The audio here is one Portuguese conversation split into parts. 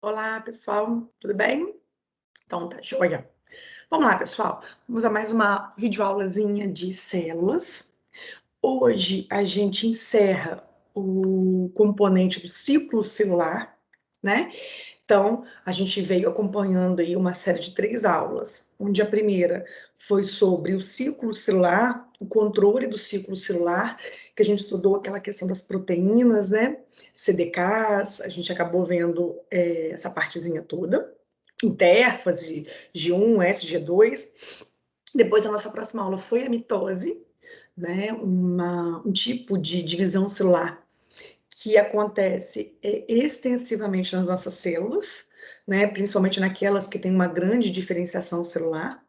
Olá, pessoal, tudo bem? Então tá joia. Vamos lá, pessoal. Vamos a mais uma videoaulazinha de células. Hoje a gente encerra o componente do ciclo celular, né? Então, a gente veio acompanhando aí uma série de 3 aulas, onde a primeira foi sobre o ciclo celular, o controle do ciclo celular, que a gente estudou aquela questão das proteínas, né, CDKs, a gente acabou vendo, essa partezinha toda, intérfase, G1, SG2. Depois a nossa próxima aula foi a mitose, né, um tipo de divisão celular que acontece extensivamente nas nossas células, né, principalmente naquelas que têm uma grande diferenciação celular.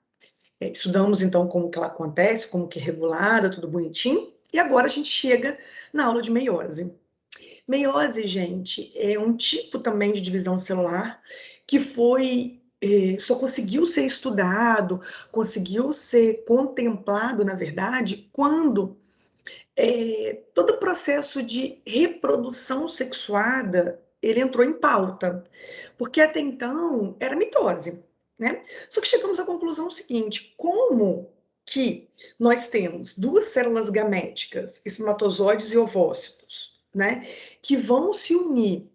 Estudamos então como que ela acontece, como que é regulada, tudo bonitinho. E agora a gente chega na aula de meiose. Meiose, gente, é um tipo também de divisão celular que só conseguiu ser estudado, conseguiu ser contemplado, na verdade, quando todo o processo de reprodução sexuada, ele entrou em pauta, porque até então era mitose, né? Só que chegamos à conclusão seguinte: como que nós temos duas células gaméticas, espermatozoides e ovócitos, né, que vão se unir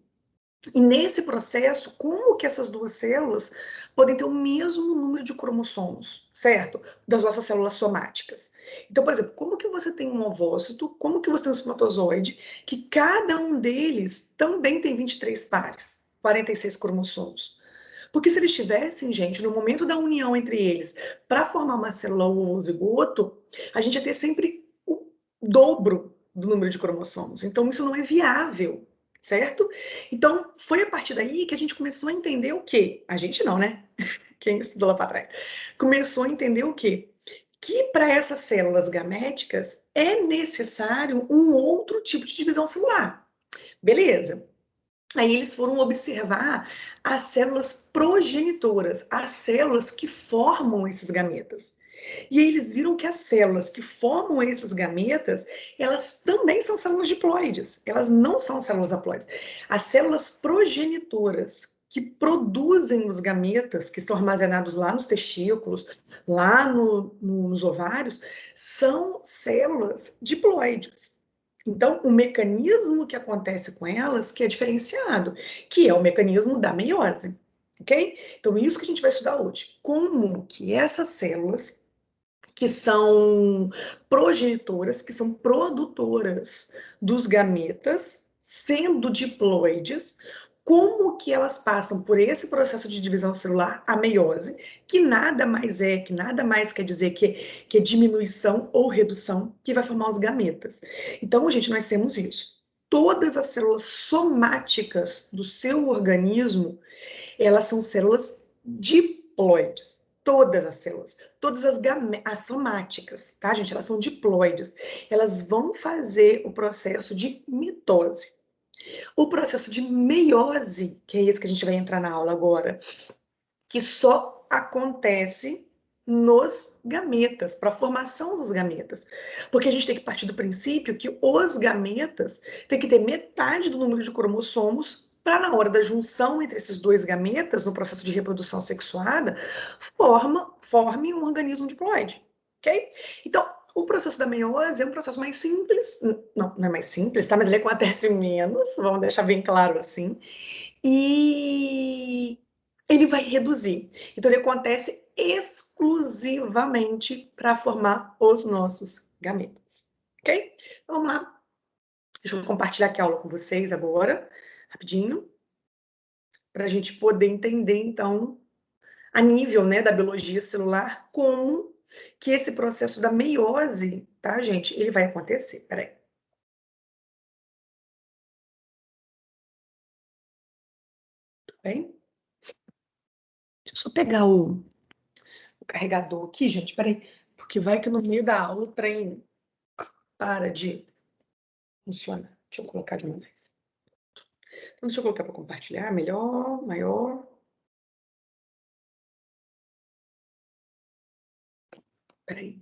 e nesse processo, como que essas duas células podem ter o mesmo número de cromossomos, certo? Das nossas células somáticas. Então, por exemplo, como que você tem um ovócito, como que você tem um espermatozoide, que cada um deles também tem 23 pares, 46 cromossomos. Porque se eles tivessem, gente, no momento da união entre eles, para formar uma célula ovozigoto, a gente ia ter sempre o dobro do número de cromossomos. Então, isso não é viável, certo? Então, foi a partir daí que a gente começou a entender o quê? A gente não, né? Quem estudou lá para trás. Começou a entender o quê? Que para essas células gaméticas é necessário um outro tipo de divisão celular. Beleza. Aí eles foram observar as células progenitoras, as células que formam esses gametas. E aí eles viram que as células que formam esses gametas, elas também são células diploides, elas não são células haploides. As células progenitoras que produzem os gametas, que estão armazenados lá nos testículos, lá nos ovários, são células diploides. Então, o mecanismo que acontece com elas que é diferenciado, que é o mecanismo da meiose, ok? Então, isso que a gente vai estudar hoje. Como que essas células que são progenitoras, que são produtoras dos gametas, sendo diploides, como que elas passam por esse processo de divisão celular, a meiose, que nada mais quer dizer que é diminuição ou redução, que vai formar os gametas. Então, gente, nós temos isso. Todas as células somáticas do seu organismo, elas são células diploides. Todas as células, todas as somáticas, tá, gente? Elas são diploides. Elas vão fazer o processo de mitose. O processo de meiose, que é esse que a gente vai entrar na aula agora, que só acontece nos gametas, para a formação dos gametas. Porque a gente tem que partir do princípio que os gametas têm que ter metade do número de cromossomos para, na hora da junção entre esses dois gametas, no processo de reprodução sexuada, forme um organismo diploide, ok? Então, o processo da meiose é um processo mais simples, não é mais simples, tá? Mas ele acontece menos, vamos deixar bem claro assim, e ele vai reduzir. Então, ele acontece exclusivamente para formar os nossos gametas, ok? Então, vamos lá. Deixa eu compartilhar aqui a aula com vocês agora, rapidinho, para a gente poder entender, então, a nível, né, da biologia celular, como que esse processo da meiose, tá, gente, ele vai acontecer. Peraí. Tudo bem? Deixa eu só pegar o carregador aqui, gente, peraí, porque vai que no meio da aula o trem para de funcionar. Deixa eu colocar de uma vez. Então, deixa eu colocar para compartilhar melhor, maior. Peraí.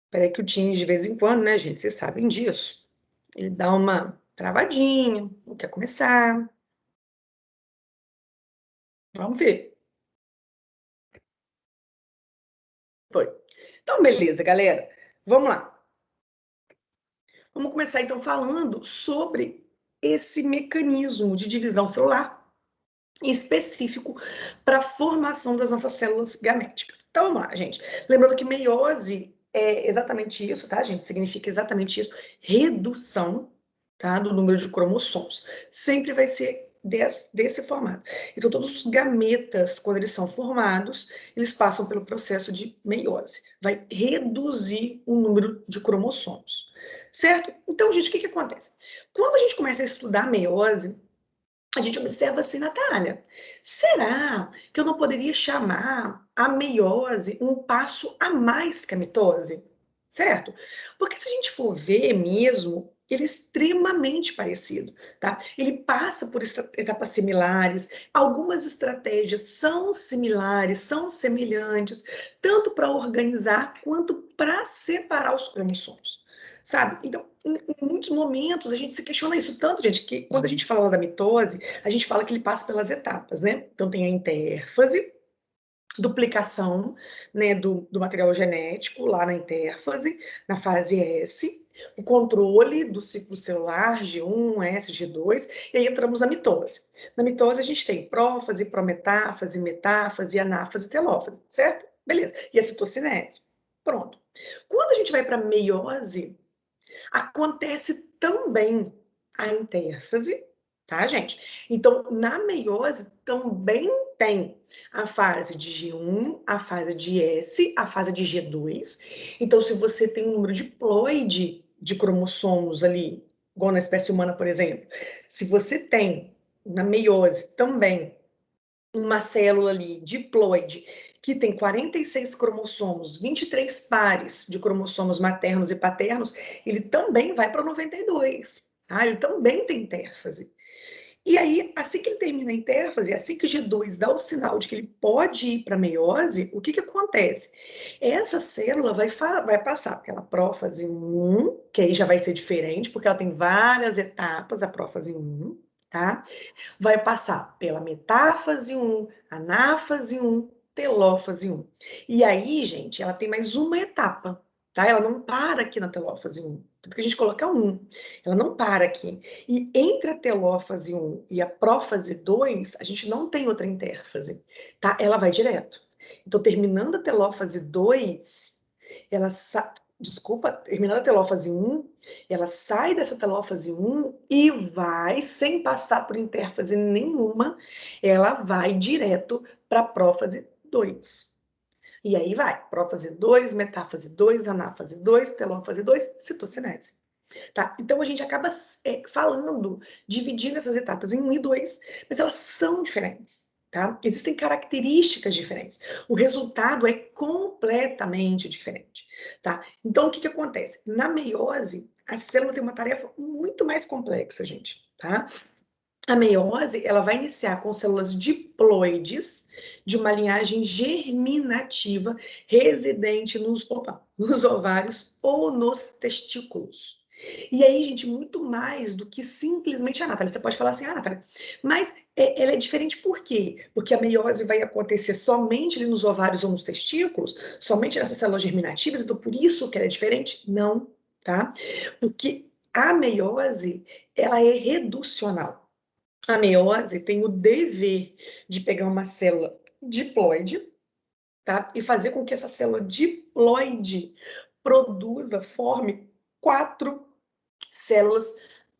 Peraí que o Teams, de vez em quando, né, gente, vocês sabem disso, ele dá uma travadinha, não quer começar. Vamos ver. Foi. Então, beleza, galera. Vamos lá. Vamos começar, então, falando sobre esse mecanismo de divisão celular em específico para a formação das nossas células gaméticas. Então, vamos lá, gente. Lembrando que meiose é exatamente isso, tá, gente? Significa exatamente isso. Redução, tá, do número de cromossomos. Sempre vai ser desse formato. Então, todos os gametas, quando eles são formados, eles passam pelo processo de meiose. Vai reduzir o número de cromossomos. Certo? Então, gente, o que acontece? Quando a gente começa a estudar a meiose, a gente observa assim, Natália, será que eu não poderia chamar a meiose um passo a mais que a mitose? Certo? Porque se a gente for ver mesmo, ele é extremamente parecido, tá? Ele passa por etapas similares, algumas estratégias são similares, são semelhantes, tanto para organizar quanto para separar os cromossomos, sabe? Então, em muitos momentos a gente se questiona isso tanto, gente, que quando a gente fala da mitose, a gente fala que ele passa pelas etapas, né? Então tem a intérfase, duplicação, né, do material genético lá na intérfase, na fase S, o controle do ciclo celular, G1, S, G2, e aí entramos na mitose. Na mitose a gente tem prófase, prometáfase, metáfase, anáfase, telófase, certo? Beleza. E a citocinese. Pronto. Quando a gente vai para meiose, acontece também a intérfase, tá, gente? Então, na meiose também tem a fase de G1, a fase de S, a fase de G2. Então, se você tem um número diploide de cromossomos ali, igual na espécie humana, por exemplo, se você tem na meiose também uma célula ali diploide que tem 46 cromossomos, 23 pares de cromossomos maternos e paternos, ele também vai para 92. Tá? Ele também tem intérfase. E aí, assim que ele termina a intérfase, assim que o G2 dá o sinal de que ele pode ir para a meiose, o que acontece? Essa célula vai passar pela prófase 1, que aí já vai ser diferente, porque ela tem várias etapas, a prófase 1, tá? Vai passar pela metáfase 1, anáfase 1, telófase 1. E aí, gente, ela tem mais uma etapa, tá? Ela não para aqui na telófase 1. Tanto que a gente coloca 1. Ela não para aqui. E entre a telófase 1 e a prófase 2, a gente não tem outra intérfase, tá? Ela vai direto. Então, terminando a telófase 2, ela desculpa, terminando a telófase 1, ela sai dessa telófase 1 e vai, sem passar por intérfase nenhuma, ela vai direto para a prófase 2. E aí vai, prófase 2, metáfase 2, anáfase 2, telófase 2, citocinese. Tá? Então a gente acaba falando, dividindo essas etapas em 1 e 2, mas elas são diferentes. Tá? Existem características diferentes. O resultado é completamente diferente. Tá? Então, o que acontece? Na meiose, a célula tem uma tarefa muito mais complexa, gente. Tá? A meiose, ela vai iniciar com células diploides de uma linhagem germinativa residente nos ovários ou nos testículos. E aí, gente, muito mais do que simplesmente a Natália. Você pode falar assim, Natália, mas ela é diferente por quê? Porque a meiose vai acontecer somente ali nos ovários ou nos testículos, somente nessas células germinativas, então por isso que ela é diferente? Não, tá? Porque a meiose, ela é reducional. A meiose tem o dever de pegar uma célula diploide, tá? E fazer com que essa célula diploide forme 4 células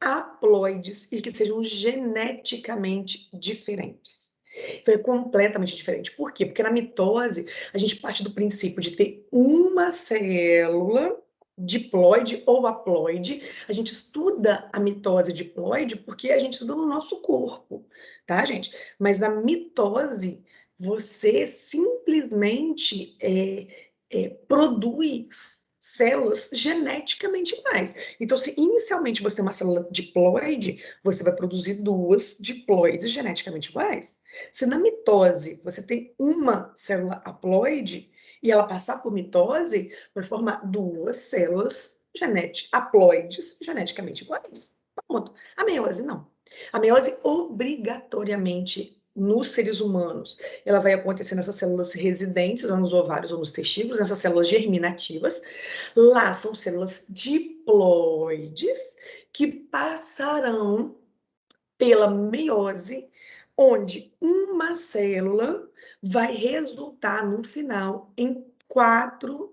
haploides e que sejam geneticamente diferentes. Então é completamente diferente. Por quê? Porque na mitose a gente parte do princípio de ter uma célula diploide ou haploide. A gente estuda a mitose diploide porque a gente estuda no nosso corpo, tá, gente? Mas na mitose você simplesmente produz células geneticamente iguais. Então, se inicialmente você tem uma célula diploide, você vai produzir 2 diploides geneticamente iguais. Se na mitose você tem uma célula haploide, e ela passar por mitose, vai formar duas células haploides geneticamente iguais. Pronto. A meiose não. A meiose, obrigatoriamente, nos seres humanos, ela vai acontecer nessas células residentes, ou nos ovários ou nos testículos, nessas células germinativas. Lá são células diploides que passarão pela meiose, onde uma célula vai resultar no final em 4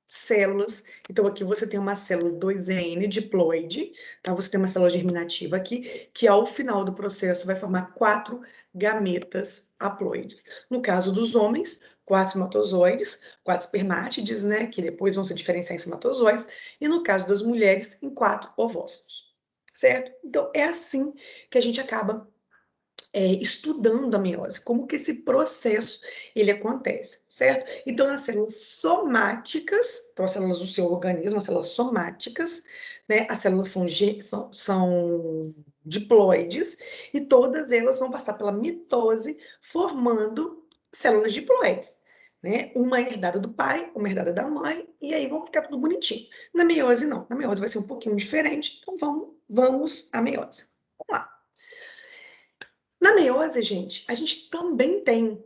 células. Então, aqui você tem uma célula 2N diploide, tá? Você tem uma célula germinativa aqui, que ao final do processo vai formar 4 gametas haploides. No caso dos homens, 4 espermatozoides, 4 espermátides, né? Que depois vão se diferenciar em espermatozoides. E no caso das mulheres, em 4 ovócitos. Certo? Então, é assim que a gente acaba estudando a meiose, como que esse processo ele acontece, certo? Então, as células somáticas, então as células do seu organismo, as células somáticas, né? As células são diploides e todas elas vão passar pela mitose, formando células diploides. Né? Uma herdada do pai, uma herdada da mãe, e aí vão ficar tudo bonitinho. Na meiose, não. Na meiose vai ser um pouquinho diferente, então vamos à meiose. Vamos lá. Na meiose, gente, a gente também tem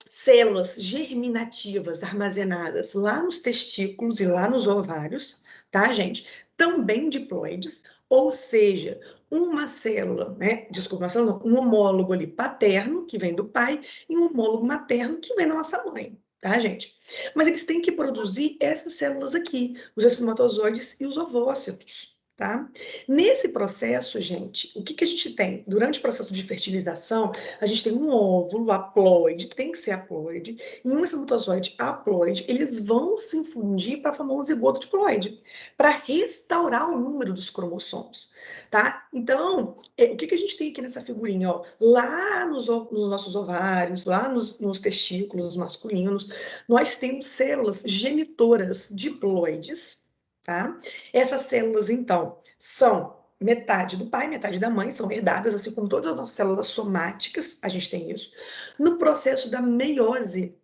células germinativas armazenadas lá nos testículos e lá nos ovários, tá, gente? Também diploides, ou seja, uma célula, né? Desculpa, uma célula, não, um homólogo ali paterno, que vem do pai, e um homólogo materno, que vem da nossa mãe, tá, gente? Mas eles têm que produzir essas células aqui, os espermatozoides e os ovócitos. Tá? Nesse processo, gente, o que, que a gente tem? Durante o processo de fertilização, a gente tem um óvulo haploide, tem que ser haploide, e um espermatozoide haploide, eles vão se fundir para formar um zigoto diploide, para restaurar o número dos cromossomos, tá? Então, o que, que a gente tem aqui nessa figurinha? Ó? Lá nos nossos ovários, lá nos testículos masculinos, nós temos células genitoras diploides, tá? Essas células, então, são metade do pai, metade da mãe, são herdadas, assim como todas as nossas células somáticas, a gente tem isso. No processo da meiose,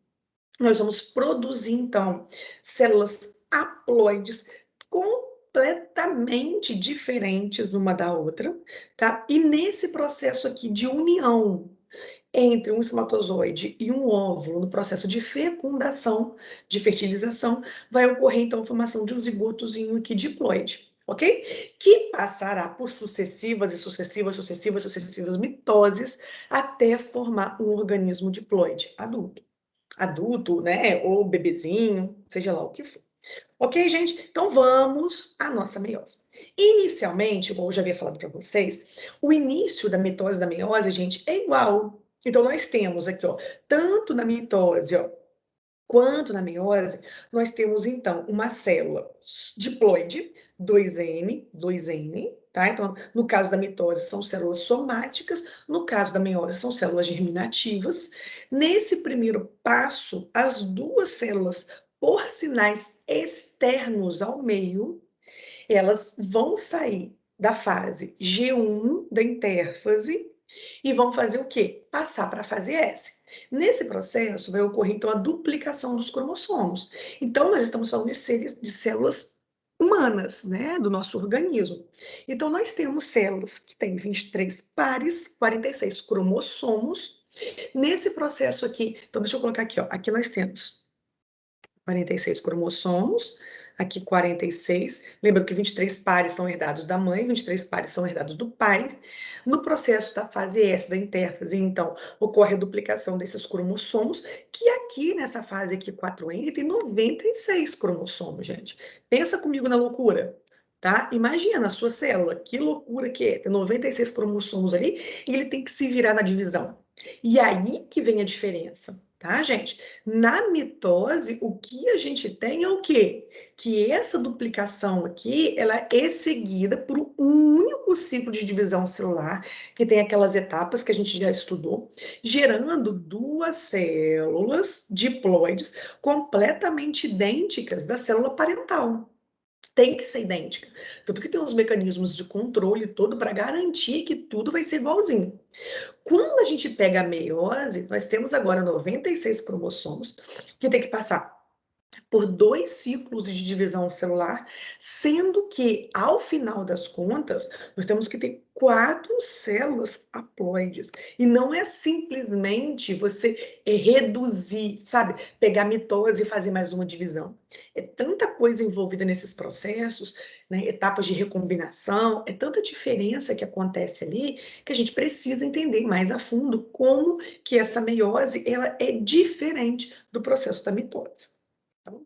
nós vamos produzir, então, células haploides completamente diferentes uma da outra, tá? E nesse processo aqui de união entre um espermatozoide e um óvulo, no processo de fecundação, de fertilização, vai ocorrer, então, a formação de um zigotozinho aqui diploide, ok? Que passará por sucessivas mitoses até formar um organismo diploide adulto, né? Ou bebezinho, seja lá o que for. Ok, gente? Então vamos à nossa meiose. Inicialmente, como eu já havia falado para vocês, o início da mitose da meiose, gente, é igual. Então nós temos aqui, ó, tanto na mitose, ó, quanto na meiose, nós temos então uma célula diploide, 2N, tá? Então, no caso da mitose, são células somáticas, no caso da meiose, são células germinativas. Nesse primeiro passo, as duas células, por sinais externos ao meio, elas vão sair da fase G1 da intérfase e vão fazer o quê? Passar para a fase S. Nesse processo, vai ocorrer, então, a duplicação dos cromossomos. Então, nós estamos falando de células humanas, né, do nosso organismo. Então, nós temos células que têm 23 pares, 46 cromossomos. Nesse processo aqui, então, deixa eu colocar aqui, ó, aqui nós temos 46 cromossomos, aqui 46. Lembra que 23 pares são herdados da mãe, 23 pares são herdados do pai. No processo da fase S, da intérfase, então, ocorre a duplicação desses cromossomos, que aqui nessa fase aqui 4N tem 96 cromossomos, gente. Pensa comigo na loucura. Tá? Imagina a sua célula, que loucura que é, tem 96 cromossomos ali e ele tem que se virar na divisão. E aí que vem a diferença, tá, gente? Na mitose, o que a gente tem é o quê? Que essa duplicação aqui, ela é seguida por um único ciclo de divisão celular, que tem aquelas etapas que a gente já estudou, gerando duas células diploides completamente idênticas da célula parental. tem que ser idêntica. Tanto que tem os mecanismos de controle todo para garantir que tudo vai ser igualzinho. Quando a gente pega a meiose, nós temos agora 96 cromossomos que tem que passar por 2 ciclos de divisão celular, sendo que, ao final das contas, nós temos que ter 4 células haploides. E não é simplesmente você reduzir, sabe? Pegar a mitose e fazer mais uma divisão. É tanta coisa envolvida nesses processos, né? Etapas de recombinação, é tanta diferença que acontece ali, que a gente precisa entender mais a fundo como que essa meiose ela é diferente do processo da mitose. Então,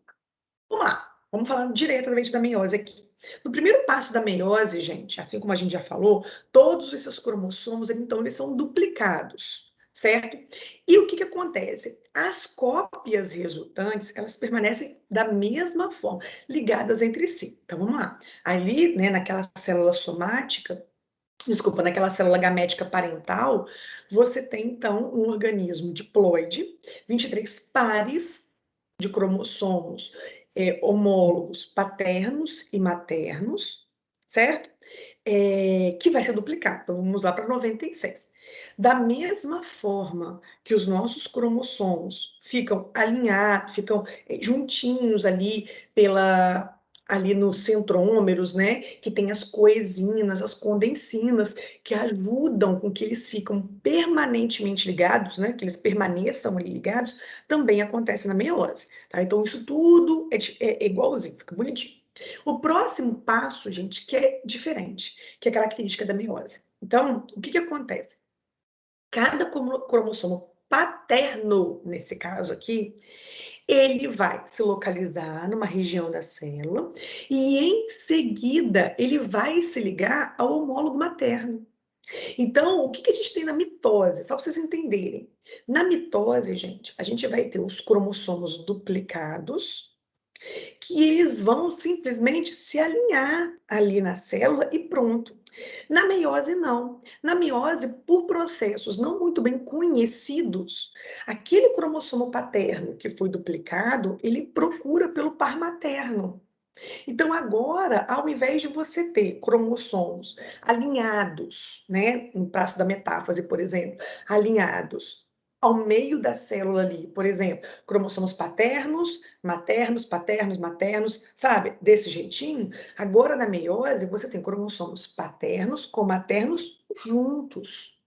vamos lá, vamos falar diretamente da meiose aqui. No primeiro passo da meiose, gente, assim como a gente já falou, todos esses cromossomos, então, eles são duplicados, certo? E o que que acontece? As cópias resultantes, elas permanecem da mesma forma, ligadas entre si. Então, vamos lá. Ali, né, naquela célula somática, desculpa, naquela célula gamética parental, você tem, então, um organismo diploide, 23 pares de cromossomos homólogos paternos e maternos, certo? Que vai ser duplicado. Então, vamos lá para 96. Da mesma forma que os nossos cromossomos ficam alinhados, ficam juntinhos ali ali nos centrômeros, né? Que tem as coesinas, as condensinas, que ajudam com que eles ficam permanentemente ligados, né? Que eles permaneçam ali ligados, também acontece na meiose. Tá? Então, isso tudo é igualzinho, fica bonitinho. O próximo passo, gente, que é diferente, que é característica da meiose. Então, o que que acontece? Cada cromossomo paterno, nesse caso aqui, ele vai se localizar numa região da célula e, em seguida, ele vai se ligar ao homólogo materno. Então, o que que a gente tem na mitose? Só para vocês entenderem. Na mitose, gente, a gente vai ter os cromossomos duplicados, que eles vão simplesmente se alinhar ali na célula e pronto. Na meiose, não. Na meiose, por processos não muito bem conhecidos, aquele cromossomo paterno que foi duplicado, ele procura pelo par materno. Então, agora, ao invés de você ter cromossomos alinhados, né, no traço da metáfase, por exemplo, alinhados ao meio da célula ali, por exemplo, cromossomos paternos, maternos, paternos, maternos, sabe? Desse jeitinho. Agora, na meiose, você tem cromossomos paternos com maternos juntos.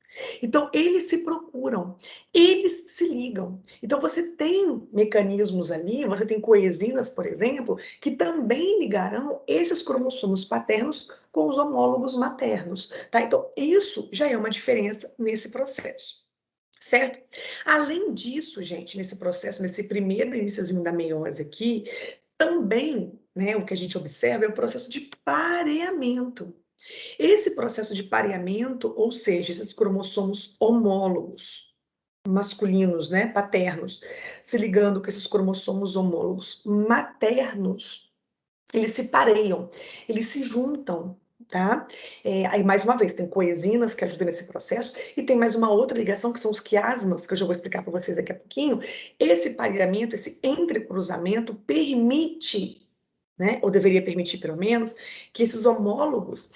Então, eles se procuram, eles se ligam. Então, você tem mecanismos ali, você tem coesinas, por exemplo, que também ligarão esses cromossomos paternos com os homólogos maternos, tá? Então, isso já é uma diferença nesse processo, certo? Além disso, gente, nesse processo, nesse primeiro iníciozinho da meiose aqui, também, né, o que a gente observa é o processo de pareamento. Esse processo de pareamento, ou seja, esses cromossomos homólogos, masculinos, né, paternos, se ligando com esses cromossomos homólogos maternos, eles se pareiam, eles se juntam, tá? Aí, mais uma vez, tem coesinas que ajudam nesse processo, e tem mais uma outra ligação, que são os quiasmas, que eu já vou explicar para vocês daqui a pouquinho. Esse pareamento, esse entrecruzamento, permite, né, ou deveria permitir pelo menos, que esses homólogos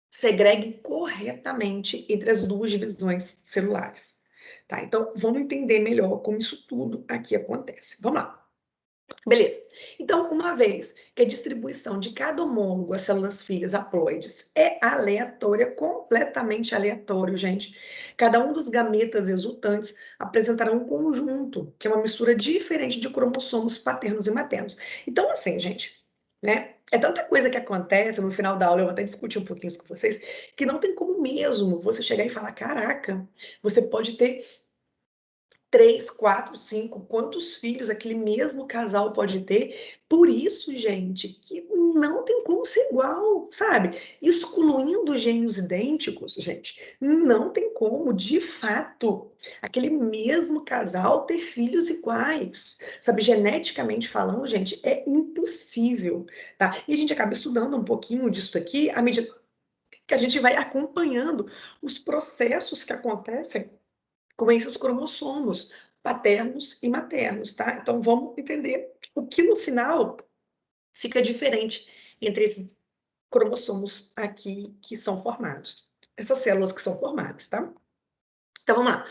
segreguem corretamente entre as duas divisões celulares. Tá? Então, vamos entender melhor como isso tudo aqui acontece. Vamos lá. Beleza. Então, uma vez que a distribuição de cada homólogo às células filhas haploides é aleatória, completamente aleatório, gente, cada um dos gametas resultantes apresentará um conjunto, que é uma mistura diferente de cromossomos paternos e maternos. Então, assim, gente, né? É tanta coisa que acontece no final da aula, eu vou até discutir um pouquinho isso com vocês, que não tem como mesmo você chegar e falar: caraca, você pode ter 3, 4, 5, quantos filhos aquele mesmo casal pode ter. Por isso, gente, que não tem como ser igual, sabe? Excluindo gêmeos idênticos, gente, não tem como, de fato, aquele mesmo casal ter filhos iguais, sabe? Geneticamente falando, gente, é impossível, tá? E a gente acaba estudando um pouquinho disso aqui à medida que a gente vai acompanhando os processos que acontecem com esses cromossomos paternos e maternos, tá? Então vamos entender o que no final fica diferente entre esses cromossomos aqui que são formados. Essas células que são formadas, tá? Então, vamos lá.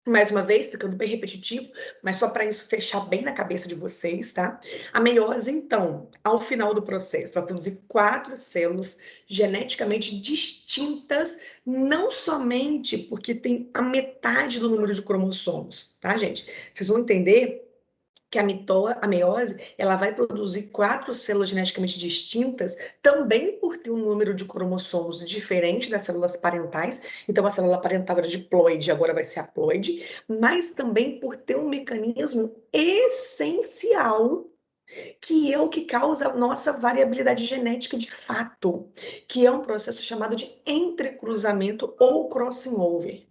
Mais uma vez, ficando bem repetitivo, mas só para isso fechar bem na cabeça de vocês, tá? A meiose, então, ao final do processo, vai produzir 4 células geneticamente distintas, não somente porque tem a metade do número de cromossomos, tá, gente? Vocês vão entender que a meiose, ela vai produzir 4 células geneticamente distintas, também por ter um número de cromossomos diferente das células parentais. Então, a célula parental era diploide, agora vai ser haploide, mas também por ter um mecanismo essencial, que é o que causa a nossa variabilidade genética de fato, que é um processo chamado de entrecruzamento ou crossing over.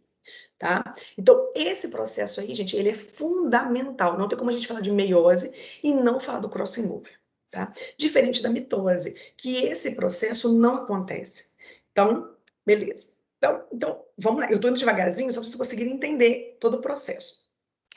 Tá? Então, esse processo aí, gente, ele é fundamental. Não tem como a gente falar de meiose e não falar do crossing over, tá? Diferente da mitose, que esse processo não acontece. Então, beleza. Então vamos lá. Eu estou indo devagarzinho, só para vocês conseguirem entender todo o processo.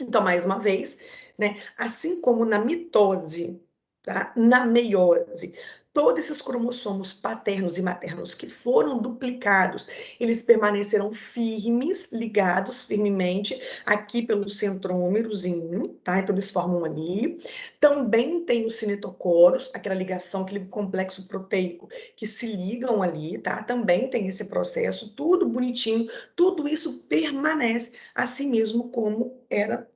Então, mais uma vez, né, assim como na mitose, tá? Na meiose, todos esses cromossomos paternos e maternos que foram duplicados, eles permanecerão firmes, ligados firmemente aqui pelo centrômerozinho, tá? Então, eles formam ali. Também tem os cinetocoros, aquela ligação, aquele complexo proteico que se ligam ali, tá? Também tem esse processo, tudo bonitinho, tudo isso permanece assim mesmo como era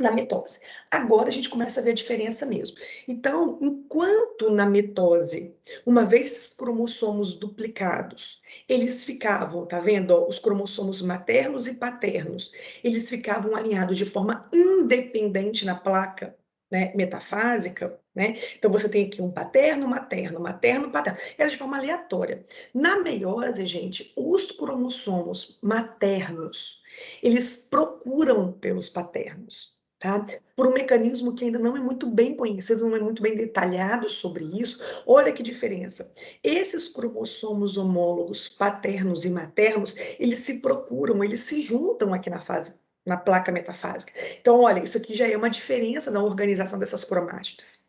na mitose. Agora a gente começa a ver a diferença mesmo. Então, enquanto na mitose, uma vez esses cromossomos duplicados, eles ficavam, tá vendo? Ó, os cromossomos maternos e paternos, eles ficavam alinhados de forma independente na placa, né, metafásica, né? Então você tem aqui um paterno, materno, materno, paterno. Era de forma aleatória. Na meiose, gente, os cromossomos maternos, eles procuram pelos paternos. Tá? Por um mecanismo que ainda não é muito bem conhecido, não é muito bem detalhado sobre isso. Olha que diferença. Esses cromossomos homólogos paternos e maternos, eles se procuram, eles se juntam aqui na placa metafásica. Então, olha, isso aqui já é uma diferença na organização dessas cromátides,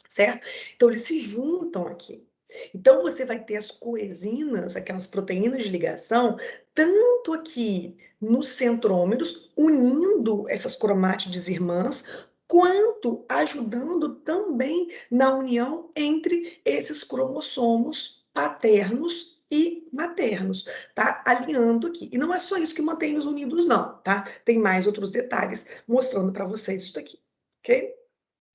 certo? Então, eles se juntam aqui. Então, você vai ter as coesinas, aquelas proteínas de ligação, tanto aqui nos centrômeros, unindo essas cromátides irmãs, quanto ajudando também na união entre esses cromossomos paternos e maternos, tá? Alinhando aqui. E não é só isso que mantém os unidos, não, tá? Tem mais outros detalhes mostrando para vocês isso daqui, ok?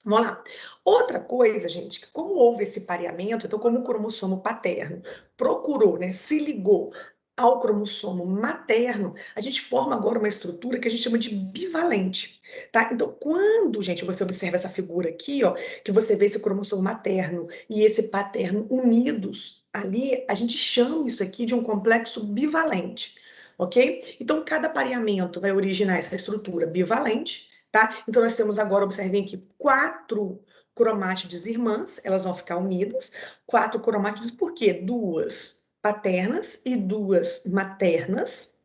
Vamos lá. Outra coisa, gente, que como houve esse pareamento, então como o cromossomo paterno procurou, né, se ligou ao cromossomo materno, a gente forma agora uma estrutura que a gente chama de bivalente, tá? Então, quando, gente, você observa essa figura aqui, ó, que você vê esse cromossomo materno e esse paterno unidos ali, a gente chama isso aqui de um complexo bivalente, ok? Então, cada pareamento vai originar essa estrutura bivalente, tá? Então, nós temos agora, observem aqui, 4 cromátides irmãs, elas vão ficar unidas. 4 cromátides, por quê? 2 paternas e 2 maternas,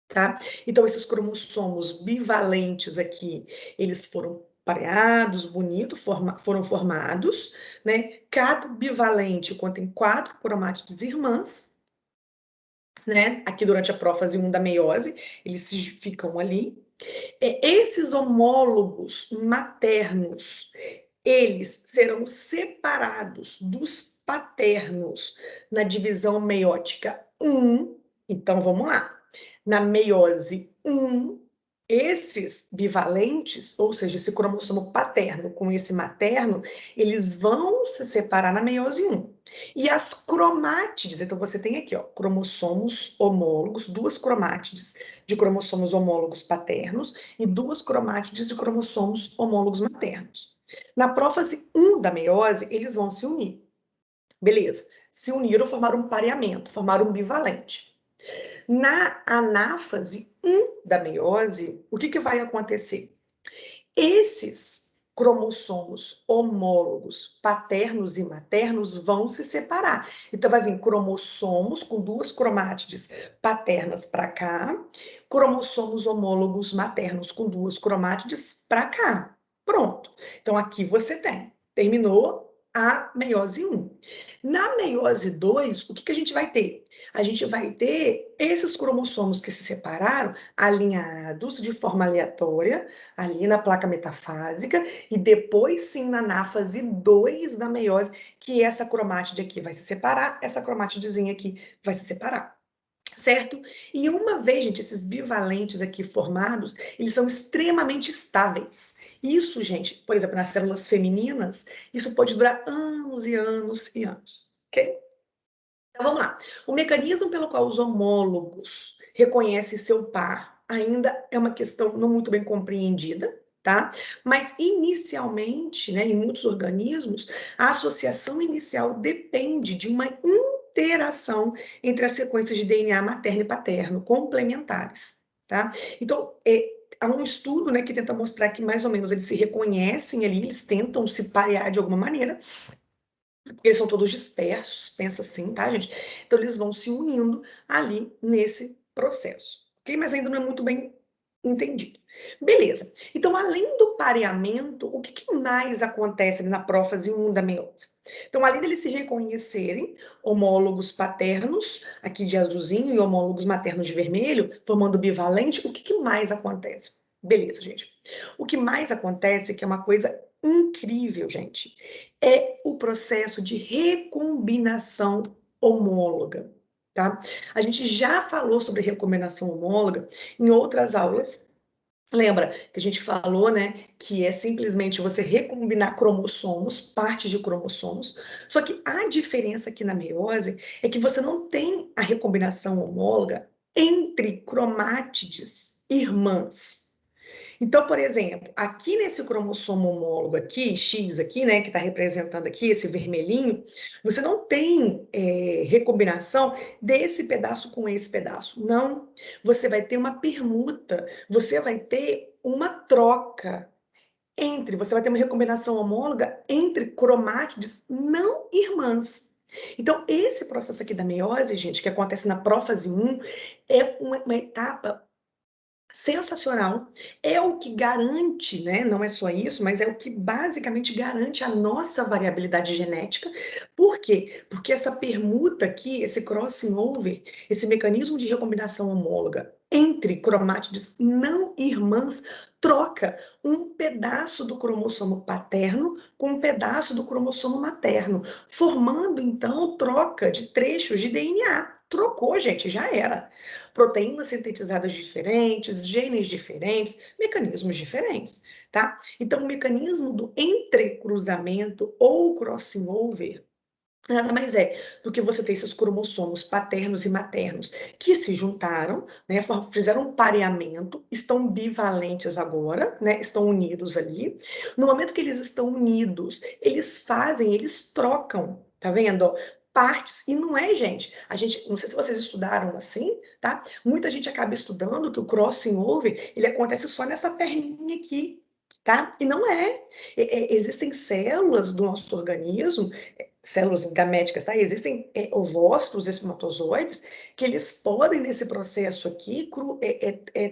tá? Então, esses cromossomos bivalentes aqui, eles foram pareados, bonito, foram formados, né? Cada bivalente contém 4 cromátides irmãs, né? Aqui durante a prófase 1 da meiose, eles ficam ali. Esses homólogos maternos, eles serão separados dos paternos na divisão meiótica 1. Então, vamos lá. Na meiose 1, esses bivalentes, ou seja, esse cromossomo paterno com esse materno, eles vão se separar na meiose 1. E as cromátides, então você tem aqui, ó, cromossomos homólogos, 2 cromátides de cromossomos homólogos paternos e 2 cromátides de cromossomos homólogos maternos. Na prófase 1 da meiose, eles vão se unir. Beleza. Se uniram, formaram um pareamento, formaram um bivalente. Na anáfase 1 da meiose, o que vai acontecer? Esses cromossomos homólogos paternos e maternos vão se separar. Então, vai vir cromossomos com 2 cromátides paternas para cá, cromossomos homólogos maternos com 2 cromátides para cá. Pronto. Então, aqui você tem. Terminou a meiose 1. Na meiose 2, o que a gente vai ter? A gente vai ter esses cromossomos que se separaram alinhados de forma aleatória, ali na placa metafásica, e depois sim na anáfase 2 da meiose, que essa cromátide aqui vai se separar, essa cromátidezinha aqui vai se separar. Certo? E uma vez, gente, esses bivalentes aqui formados, eles são extremamente estáveis. Isso, gente, por exemplo, nas células femininas, isso pode durar anos e anos e anos, ok? Então vamos lá. O mecanismo pelo qual os homólogos reconhecem seu par ainda é uma questão não muito bem compreendida, tá? Mas inicialmente, né, em muitos organismos, a associação inicial depende de uma interação entre as sequências de DNA materno e paterno, complementares, tá? Então, há um estudo, né, que tenta mostrar que mais ou menos eles se reconhecem ali, eles tentam se parear de alguma maneira, porque eles são todos dispersos, pensa assim, tá, gente? Então, eles vão se unindo ali nesse processo, ok? Mas ainda não é muito bem entendido. Beleza. Então, além do pareamento, o que mais acontece na prófase 1 da meiose? Então, além deles se reconhecerem, homólogos paternos, aqui de azulzinho, e homólogos maternos de vermelho, formando bivalente, o que mais acontece? Beleza, gente. O que mais acontece, que é uma coisa incrível, gente, é o processo de recombinação homóloga, tá? A gente já falou sobre recombinação homóloga em outras aulas. Lembra que a gente falou, né, que é simplesmente você recombinar cromossomos, partes de cromossomos. Só que a diferença aqui na meiose é que você não tem a recombinação homóloga entre cromátides irmãs. Então, por exemplo, aqui nesse cromossomo homólogo aqui, X aqui, né, que está representando aqui esse vermelhinho, você não tem recombinação desse pedaço com esse pedaço. Não. Você vai ter uma permuta, você vai ter uma troca você vai ter uma recombinação homóloga entre cromátides não irmãs. Então, esse processo aqui da meiose, gente, que acontece na prófase 1, é uma etapa sensacional, é o que garante, né, não é só isso, mas é o que basicamente garante a nossa variabilidade genética. Por quê? Porque essa permuta aqui, esse crossing over, esse mecanismo de recombinação homóloga entre cromátides não irmãs, troca um pedaço do cromossomo paterno com um pedaço do cromossomo materno, formando então troca de trechos de DNA. Trocou, gente, já era. Proteínas sintetizadas diferentes, genes diferentes, mecanismos diferentes, tá? Então, o mecanismo do entrecruzamento ou crossing over nada mais é do que você ter esses cromossomos paternos e maternos que se juntaram, né, fizeram um pareamento, estão bivalentes agora, né, estão unidos ali. No momento que eles estão unidos, eles trocam, tá vendo? Partes, e não é, gente, não sei se vocês estudaram assim, tá? Muita gente acaba estudando que o crossing over, ele acontece só nessa perninha aqui, tá? E não é. Existem células do nosso organismo, células gaméticas, tá? Existem ovócitos, espermatozoides, que eles podem, nesse processo aqui,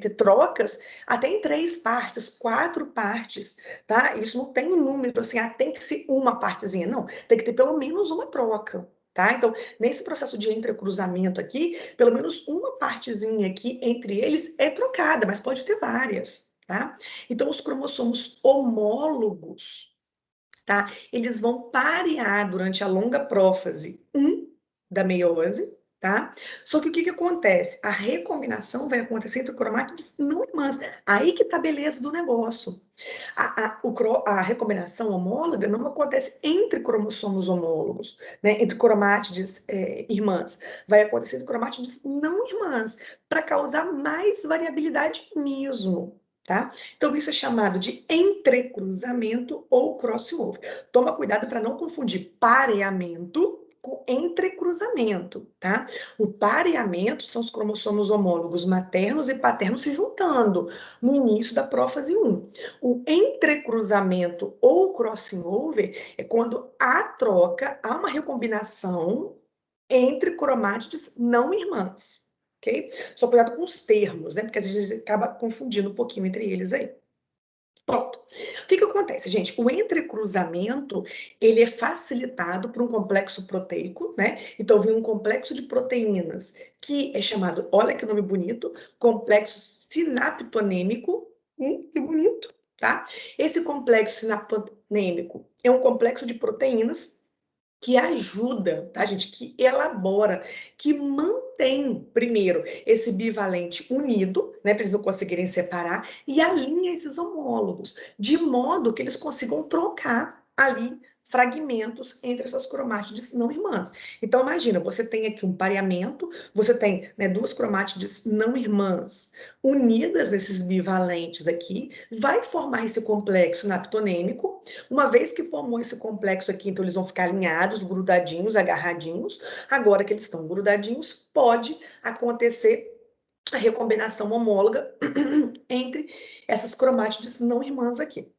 ter trocas até em 3 partes, 4 partes, tá? Isso não tem um número assim, tem que ser uma partezinha, não. Tem que ter pelo menos uma troca, tá? Então, nesse processo de entrecruzamento aqui, pelo menos uma partezinha aqui entre eles é trocada, mas pode ter várias, tá? Então, os cromossomos homólogos, tá? Eles vão parear durante a longa prófase 1 da meiose, tá? Só que o que acontece? A recombinação vai acontecer entre cromátides não irmãs. Aí que tá a beleza do negócio. A recombinação homóloga não acontece entre cromossomos homólogos, né? Entre cromátides irmãs. Vai acontecer entre cromátides não irmãs, para causar mais variabilidade mesmo. Tá? Então, isso é chamado de entrecruzamento ou crossover. Toma cuidado para não confundir pareamento com entrecruzamento, tá? O pareamento são os cromossomos homólogos maternos e paternos se juntando no início da prófase 1. O entrecruzamento ou crossing over é quando há troca, há uma recombinação entre cromátides não irmãs. Ok? Só cuidado com os termos, né? Porque às vezes acaba confundindo um pouquinho entre eles aí. Pronto. O que acontece, gente? O entrecruzamento, ele é facilitado por um complexo proteico, né? Então, vem um complexo de proteínas que é chamado, olha que nome bonito, complexo sinaptonêmico. Que bonito, tá? Esse complexo sinaptonêmico é um complexo de proteínas que ajuda, tá, gente? Que elabora, que mantém, primeiro, esse bivalente unido, né, para eles não conseguirem separar, e alinha esses homólogos, de modo que eles consigam trocar ali fragmentos entre essas cromátides não irmãs. Então, imagina, você tem aqui um pareamento, você tem, né, duas cromátides não irmãs unidas nesses bivalentes aqui, vai formar esse complexo naptonêmico. Uma vez que formou esse complexo aqui, então eles vão ficar alinhados, grudadinhos, agarradinhos. Agora que eles estão grudadinhos, pode acontecer a recombinação homóloga entre essas cromátides não irmãs aqui.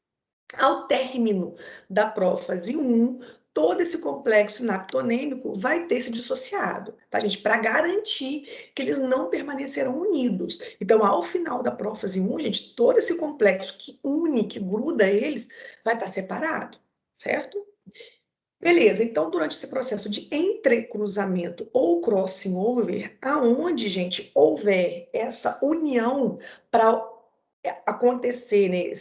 Ao término da prófase 1, todo esse complexo sinaptonêmico vai ter se dissociado, tá, gente? Para garantir que eles não permanecerão unidos. Então, ao final da prófase 1, gente, todo esse complexo que une, que gruda eles, vai estar separado, certo? Beleza, então durante esse processo de entrecruzamento ou crossing over, aonde, gente, houver essa união para acontecer, né,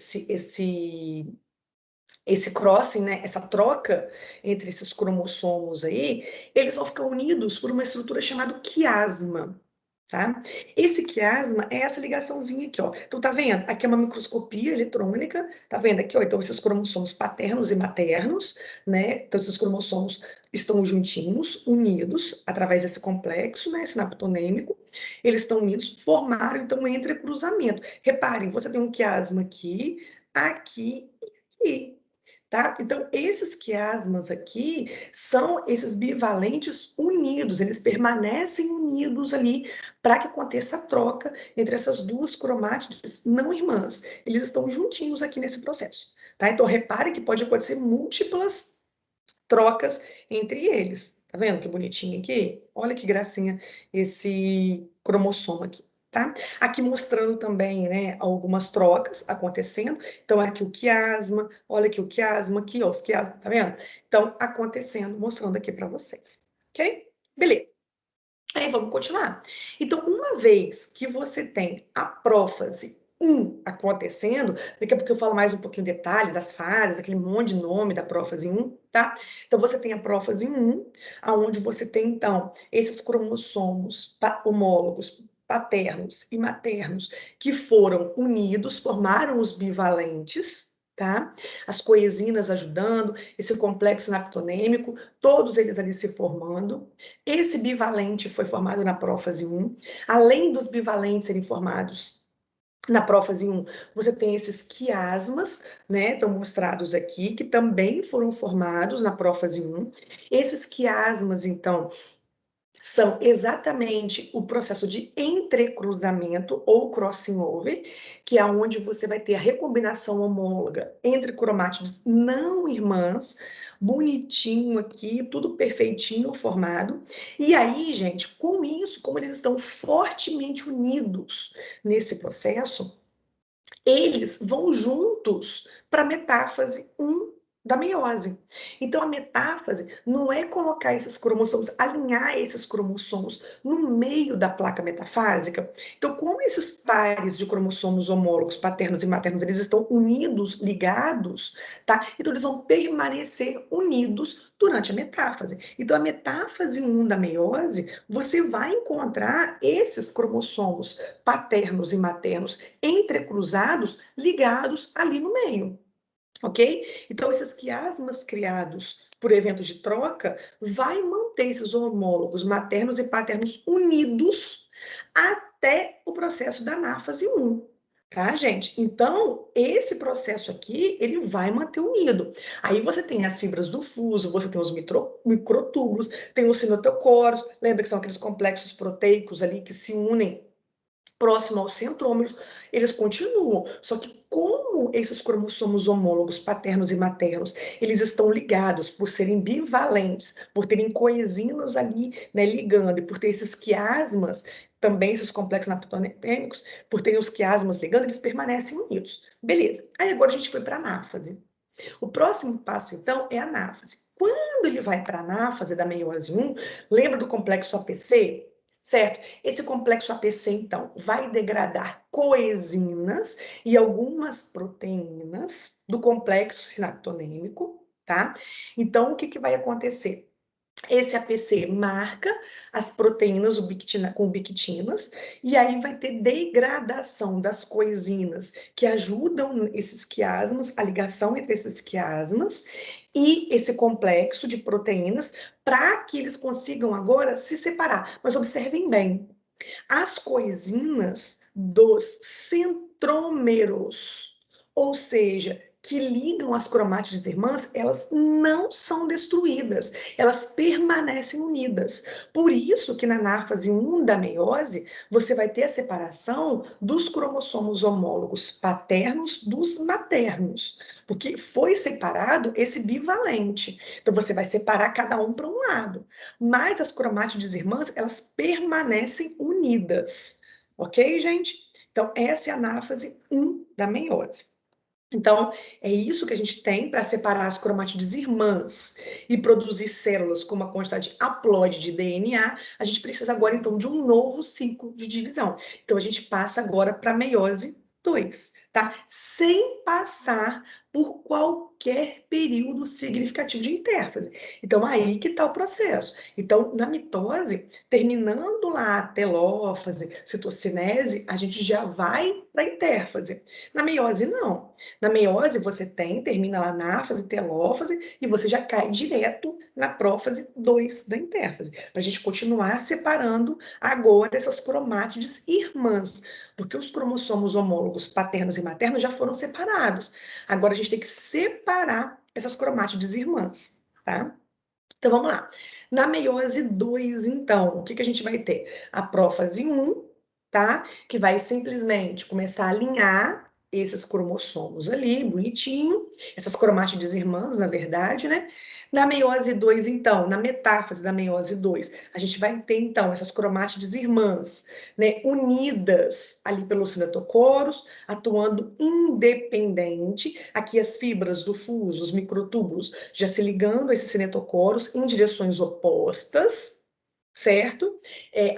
esse crossing, né, essa troca entre esses cromossomos aí, eles vão ficar unidos por uma estrutura chamada quiasma, tá? Esse quiasma é essa ligaçãozinha aqui, ó. Então, tá vendo? Aqui é uma microscopia eletrônica, tá vendo aqui, ó? Então, esses cromossomos paternos e maternos, né? Então, esses cromossomos estão juntinhos, unidos, através desse complexo, né, sinaptonêmico. Eles estão unidos, formaram, então, um entrecruzamento. Reparem, você tem um quiasma aqui, aqui e aqui. Tá? Então, esses quiasmas aqui são esses bivalentes unidos, eles permanecem unidos ali para que aconteça a troca entre essas duas cromátides não irmãs. Eles estão juntinhos aqui nesse processo. Tá? Então, repare que pode acontecer múltiplas trocas entre eles. Tá vendo que bonitinho aqui? Olha que gracinha esse cromossomo aqui. Tá? Aqui mostrando também, né, algumas trocas acontecendo. Então, aqui o quiasma, olha aqui o quiasma, aqui, ó, os quiasmas, tá vendo? Então, acontecendo, mostrando aqui para vocês, ok? Beleza. Aí, vamos continuar. Então, uma vez que você tem a prófase 1 acontecendo, daqui a pouco eu falo mais um pouquinho de detalhes, as fases, aquele monte de nome da prófase 1, tá? Então, você tem a prófase 1, aonde você tem, então, esses cromossomos homólogos paternos e maternos que foram unidos, formaram os bivalentes, tá? As coesinas ajudando, esse complexo naptonêmico, todos eles ali se formando. Esse bivalente foi formado na prófase 1. Além dos bivalentes serem formados na prófase 1, você tem esses quiasmas, né, estão mostrados aqui, que também foram formados na prófase 1. Esses quiasmas, então, são exatamente o processo de entrecruzamento ou crossing over, que é onde você vai ter a recombinação homóloga entre cromátides não irmãs, bonitinho aqui, tudo perfeitinho formado. E aí, gente, com isso, como eles estão fortemente unidos nesse processo, eles vão juntos para a metáfase 1 da meiose. Então, a metáfase não é colocar esses cromossomos, alinhar esses cromossomos no meio da placa metafásica. Então, como esses pares de cromossomos homólogos, paternos e maternos, eles estão unidos, ligados, tá? Então, eles vão permanecer unidos durante a metáfase. Então, a metáfase 1 da meiose, você vai encontrar esses cromossomos paternos e maternos entrecruzados, ligados ali no meio, ok? Então, esses quiasmas criados por eventos de troca vai manter esses homólogos maternos e paternos unidos até o processo da anáfase 1. Tá, gente? Então, esse processo aqui, ele vai manter unido. Aí você tem as fibras do fuso, você tem os microtúbulos, tem os cinetocoros, lembra que são aqueles complexos proteicos ali que se unem próximo aos centrômeros, eles continuam. Só que como esses cromossomos homólogos paternos e maternos, eles estão ligados por serem bivalentes, por terem coesinas ali, né, ligando, e por ter esses quiasmas, também esses complexos naprotonêmicos, por terem os quiasmas ligando, eles permanecem unidos. Beleza. Aí agora a gente foi para a anáfase. O próximo passo, então, é a anáfase. Quando ele vai para a anáfase da meiose 1, lembra do complexo APC? Certo? Esse complexo APC, então, vai degradar coesinas e algumas proteínas do complexo sinaptonêmico, tá? Então, o que vai acontecer? Esse APC marca as proteínas com ubiquitinas, e aí vai ter degradação das coesinas que ajudam esses quiasmas, a ligação entre esses quiasmas e esse complexo de proteínas, para que eles consigam agora se separar. Mas observem bem, as coesinas dos centrômeros, ou seja, que ligam as cromátides irmãs, elas não são destruídas, elas permanecem unidas. Por isso que na anáfase 1 da meiose, você vai ter a separação dos cromossomos homólogos paternos dos maternos, porque foi separado esse bivalente. Então você vai separar cada um para um lado, mas as cromátides irmãs, elas permanecem unidas. Ok, gente? Então essa é a anáfase 1 da meiose. Então, é isso que a gente tem para separar as cromátides irmãs e produzir células com uma quantidade haploide de DNA. A gente precisa agora, então, de um novo ciclo de divisão. Então, a gente passa agora para a meiose 2, tá? Sem passar por qualquer período significativo de intérfase. Então, aí que está o processo. Então, na mitose, terminando lá a telófase, citocinese, a gente já vai para a intérfase. Na meiose, não. Na meiose, você termina lá na áfase, telófase, e você já cai direto na prófase 2 da intérfase, para a gente continuar separando agora essas cromátides irmãs, porque os cromossomos homólogos paternos e maternos já foram separados. Agora a gente tem que separar essas cromátides irmãs, tá? Então vamos lá. Na meiose 2, então, o que a gente vai ter? A prófase 1, tá? Que vai simplesmente começar a alinhar esses cromossomos ali, bonitinho, essas cromátides irmãs, na verdade, né? Na meiose 2, então, na metáfase da meiose 2, a gente vai ter, então, essas cromátides irmãs, né, unidas ali pelos cinetocoros, atuando independente. Aqui as fibras do fuso, os microtúbulos, já se ligando a esses cinetocoros em direções opostas, certo?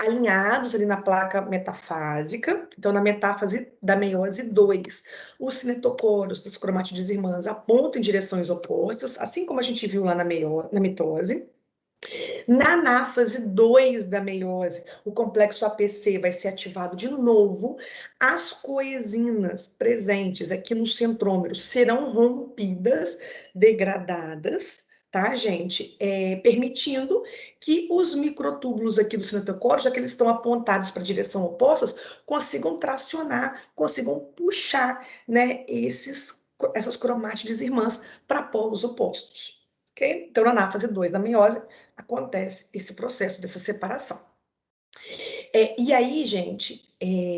Alinhados ali na placa metafásica. Então, na metáfase da meiose 2, os cinetocoros das cromátides irmãs apontam em direções opostas, assim como a gente viu lá na mitose. Na anáfase 2 da meiose, o complexo APC vai ser ativado de novo, as coesinas presentes aqui no centrômero serão rompidas, degradadas, tá, gente? Permitindo que os microtúbulos aqui do cinetocoro, já que eles estão apontados para a direção opostas, consigam tracionar, consigam puxar, né, essas cromátides irmãs para polos opostos. Okay? Então, na fase 2 da meiose, acontece esse processo dessa separação. E aí, gente,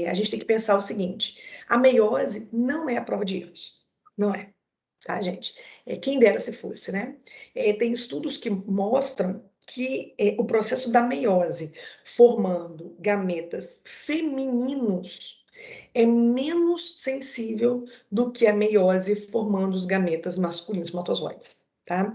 a gente tem que pensar o seguinte: a meiose não é a prova de erros. Não é, tá, gente? Quem dera se fosse, né? Tem estudos que mostram que o processo da meiose formando gametas femininos é menos sensível do que a meiose formando os gametas masculinos espermatozoides, tá?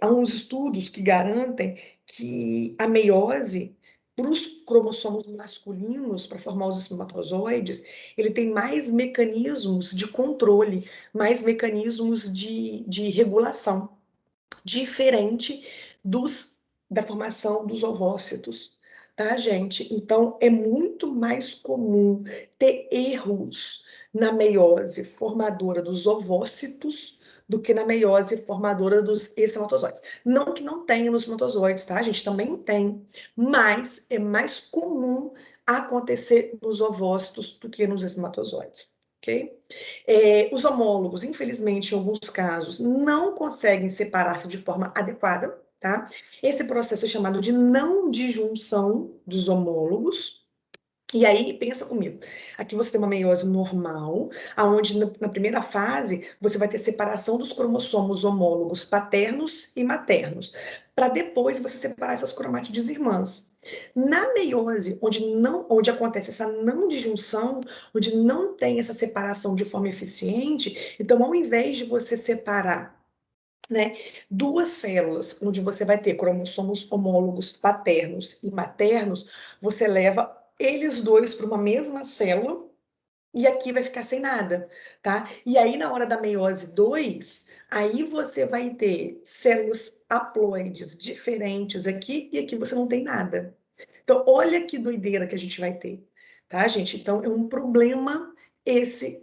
Há uns estudos que garantem que a meiose, para os cromossomos masculinos, para formar os espermatozoides, ele tem mais mecanismos de controle, mais mecanismos de regulação, diferente da formação dos ovócitos, tá, gente? Então, é muito mais comum ter erros na meiose formadora dos ovócitos do que na meiose formadora dos espermatozoides. Não que não tenha nos espermatozoides, tá, gente? Também tem, mas é mais comum acontecer nos ovócitos do que nos espermatozoides. Ok? Os homólogos, infelizmente, em alguns casos, não conseguem separar-se de forma adequada, tá? Esse processo é chamado de não disjunção dos homólogos. E aí, pensa comigo, aqui você tem uma meiose normal, onde na primeira fase você vai ter separação dos cromossomos homólogos paternos e maternos. para depois você separar essas cromátides irmãs. Na meiose, onde acontece essa não disjunção, onde não tem essa separação de forma eficiente, então ao invés de você separar, né, duas células, onde você vai ter cromossomos homólogos paternos e maternos, você leva eles dois para uma mesma célula e aqui vai ficar sem nada, tá? E aí, na hora da meiose 2, aí você vai ter células haploides diferentes aqui e aqui você não tem nada. Então, olha que doideira que a gente vai ter, tá, gente? Então, é um problema esse,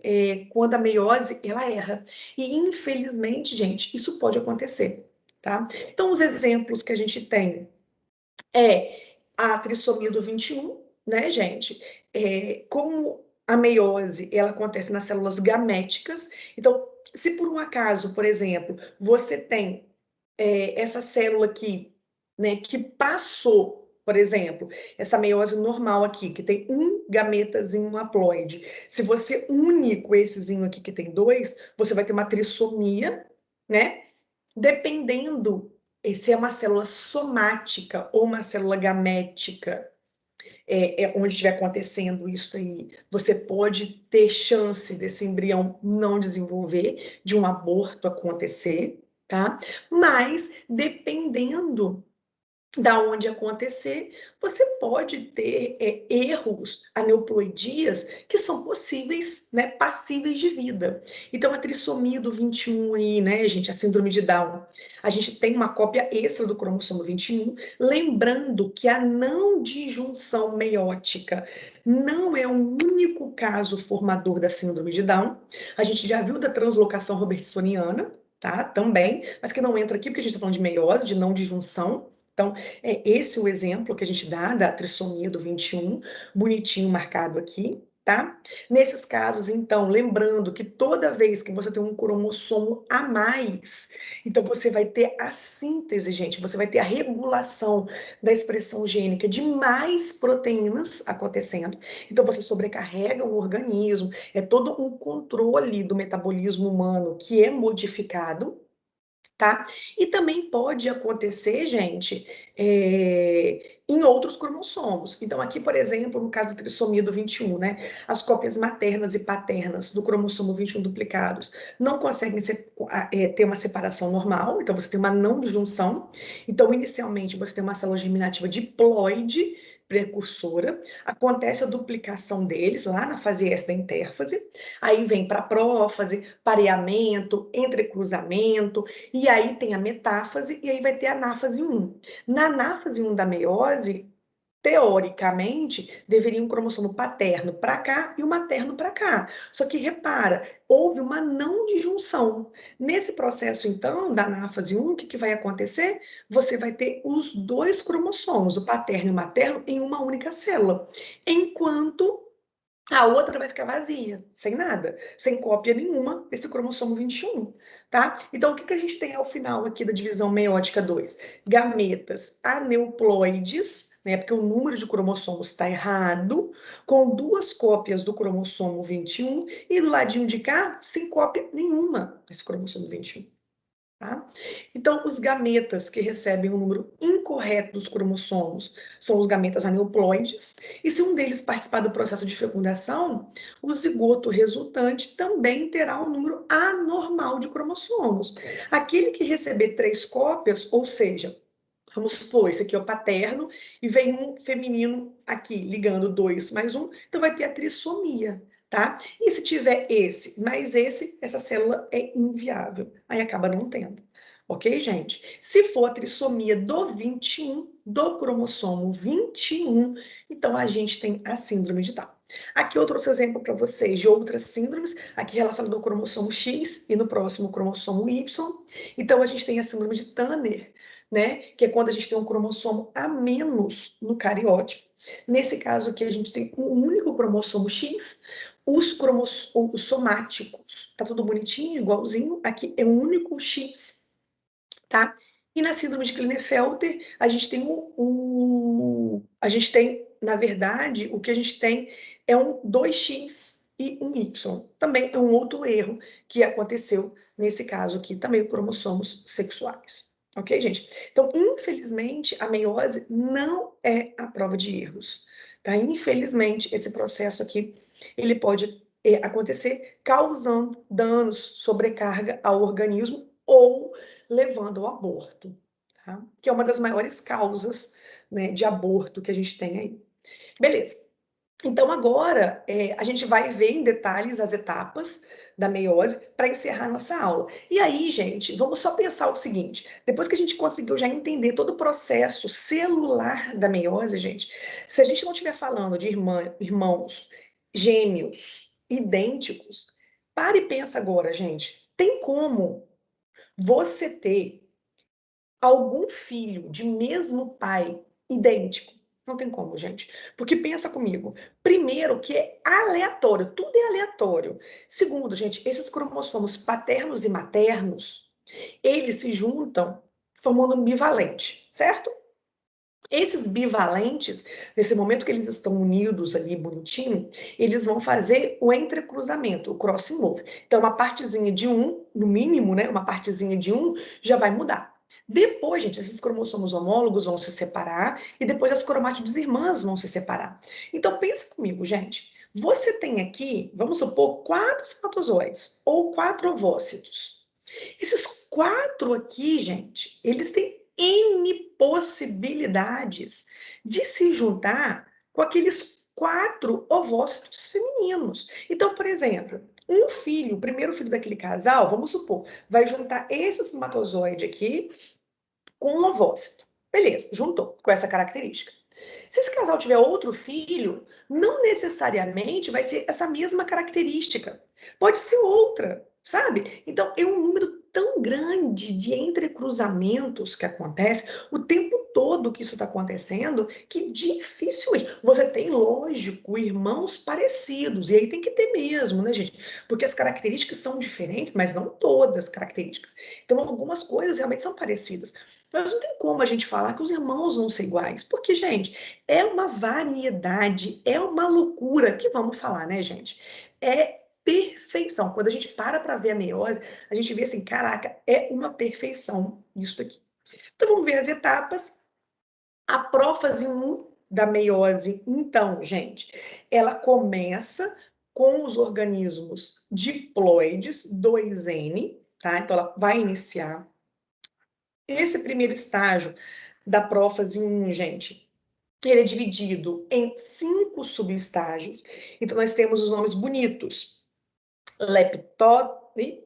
quando a meiose, ela erra. E, infelizmente, gente, isso pode acontecer, tá? Então, os exemplos que a gente tem é a trissomia do 21, né, gente? Como a meiose, ela acontece nas células gaméticas, então, se por um acaso, por exemplo, você tem essa célula aqui, né, que passou, por exemplo, essa meiose normal aqui, que tem um gametazinho haploide, se você une com essezinho aqui que tem dois, você vai ter uma trissomia, né? Dependendo se é uma célula somática ou uma célula gamética, onde estiver acontecendo isso aí, você pode ter chance desse embrião não desenvolver, de um aborto acontecer, tá? Mas, dependendo da onde acontecer, você pode ter erros aneuploidias que são possíveis, né, passíveis de vida. Então, a trissomia do 21 aí, né, gente, a síndrome de Down, a gente tem uma cópia extra do cromossomo 21, lembrando que a não disjunção meiótica não é o único caso formador da síndrome de Down. A gente já viu da translocação robertsoniana, tá, também, mas que não entra aqui porque a gente está falando de meiose, de não disjunção. Então, é esse o exemplo que a gente dá da trissomia do 21, bonitinho marcado aqui, tá? Nesses casos, então, lembrando que toda vez que você tem um cromossomo a mais, então você vai ter a síntese, gente, você vai ter a regulação da expressão gênica de mais proteínas acontecendo. Então, você sobrecarrega o organismo, é todo um controle do metabolismo humano que é modificado, tá? E também pode acontecer, gente, em outros cromossomos. Então, aqui, por exemplo, no caso da trissomia do 21, né? As cópias maternas e paternas do cromossomo 21 duplicados não conseguem ter uma separação normal, então você tem uma não disjunção. Então, inicialmente, você tem uma célula germinativa diploide precursora, acontece a duplicação deles lá na fase S da intérfase, aí vem para prófase, pareamento, entrecruzamento, e aí tem a metáfase, e aí vai ter a anáfase 1. Na anáfase 1 da meiose, teoricamente, deveria um cromossomo paterno para cá e o materno para cá. Só que repara, houve uma não disjunção. Nesse processo, então, da anáfase 1, o que vai acontecer? Você vai ter os dois cromossomos, o paterno e o materno, em uma única célula. Enquanto a outra vai ficar vazia, sem nada, sem cópia nenhuma desse cromossomo 21, tá? Então, o que a gente tem ao final aqui da divisão meiótica 2? Gametas aneuploides, né? Porque o número de cromossomos está errado, com duas cópias do cromossomo 21, e do ladinho de cá, sem cópia nenhuma desse cromossomo 21. Tá? Então, os gametas que recebem um número incorreto dos cromossomos são os gametas aneuploides, e se um deles participar do processo de fecundação, o zigoto resultante também terá um número anormal de cromossomos. Aquele que receber 3 cópias, ou seja, vamos supor, esse aqui é o paterno, e vem um feminino aqui, ligando 2 mais 1, então vai ter a trissomia, tá? E se tiver esse mais esse, essa célula é inviável. Aí acaba não tendo. Ok, gente? Se for a trissomia do 21, do cromossomo 21, então a gente tem a síndrome de Down. Aqui eu trouxe exemplo para vocês de outras síndromes, aqui relacionado ao cromossomo X e no próximo cromossomo Y. Então a gente tem a síndrome de Turner, né? Que é quando a gente tem um cromossomo a menos no cariótipo. Nesse caso aqui, a gente tem um único cromossomo X, os somáticos, tá tudo bonitinho, igualzinho, aqui é um único X, tá? E na síndrome de Klinefelter, a gente tem a gente tem, na verdade, o que a gente tem é um 2X e um Y. Também é um outro erro que aconteceu nesse caso aqui, também cromossomos sexuais. Ok, gente? Então, infelizmente, a meiose não é a prova de erros, tá? Infelizmente, esse processo aqui, ele pode acontecer causando danos, sobrecarga ao organismo ou levando ao aborto, tá? Que é uma das maiores causas, né, de aborto que a gente tem aí. Beleza. Então, agora, a gente vai ver em detalhes as etapas da meiose para encerrar nossa aula. E aí, gente, vamos só pensar o seguinte: depois que a gente conseguiu já entender todo o processo celular da meiose, gente, se a gente não estiver falando de irmãos gêmeos idênticos, para e pensa agora, gente: tem como você ter algum filho de mesmo pai idêntico? Não tem como, gente. Porque pensa comigo. Primeiro, que é aleatório, tudo é aleatório. Segundo, gente, esses cromossomos paternos e maternos, eles se juntam formando um bivalente, certo? Esses bivalentes, nesse momento que eles estão unidos ali, bonitinho, eles vão fazer o entrecruzamento, o crossing over. Então, uma partezinha de um, no mínimo, né, uma partezinha de um, já vai mudar. Depois, gente, esses cromossomos homólogos vão se separar e depois as cromátides irmãs vão se separar. Então, pensa comigo, gente. Você tem aqui, vamos supor, 4 espermatozoides ou 4 ovócitos. Esses 4 aqui, gente, eles têm N possibilidades de se juntar com aqueles 4 ovócitos femininos. Então, por exemplo, um filho, o primeiro filho daquele casal, vamos supor, vai juntar esse espermatozoide aqui com um ovócito. Beleza, juntou com essa característica. Se esse casal tiver outro filho, não necessariamente vai ser essa mesma característica. Pode ser outra, sabe? Então, é um número tão grande de entrecruzamentos que acontece o tempo todo que isso está acontecendo, que dificilmente você tem, lógico, irmãos parecidos, e aí tem que ter mesmo, né, gente? Porque as características são diferentes, mas não todas as características. Então, algumas coisas realmente são parecidas. Mas não tem como a gente falar que os irmãos vão ser iguais, porque, gente, é uma variedade, é uma loucura, que vamos falar, né, gente? É perfeição. Quando a gente para ver a meiose, a gente vê assim, caraca, é uma perfeição isso daqui. Então vamos ver as etapas. A prófase 1 da meiose, então, gente, ela começa com os organismos diploides 2N, tá? Então ela vai iniciar esse primeiro estágio da prófase 1, gente, ele é dividido em 5 subestágios. Então, nós temos os nomes bonitos: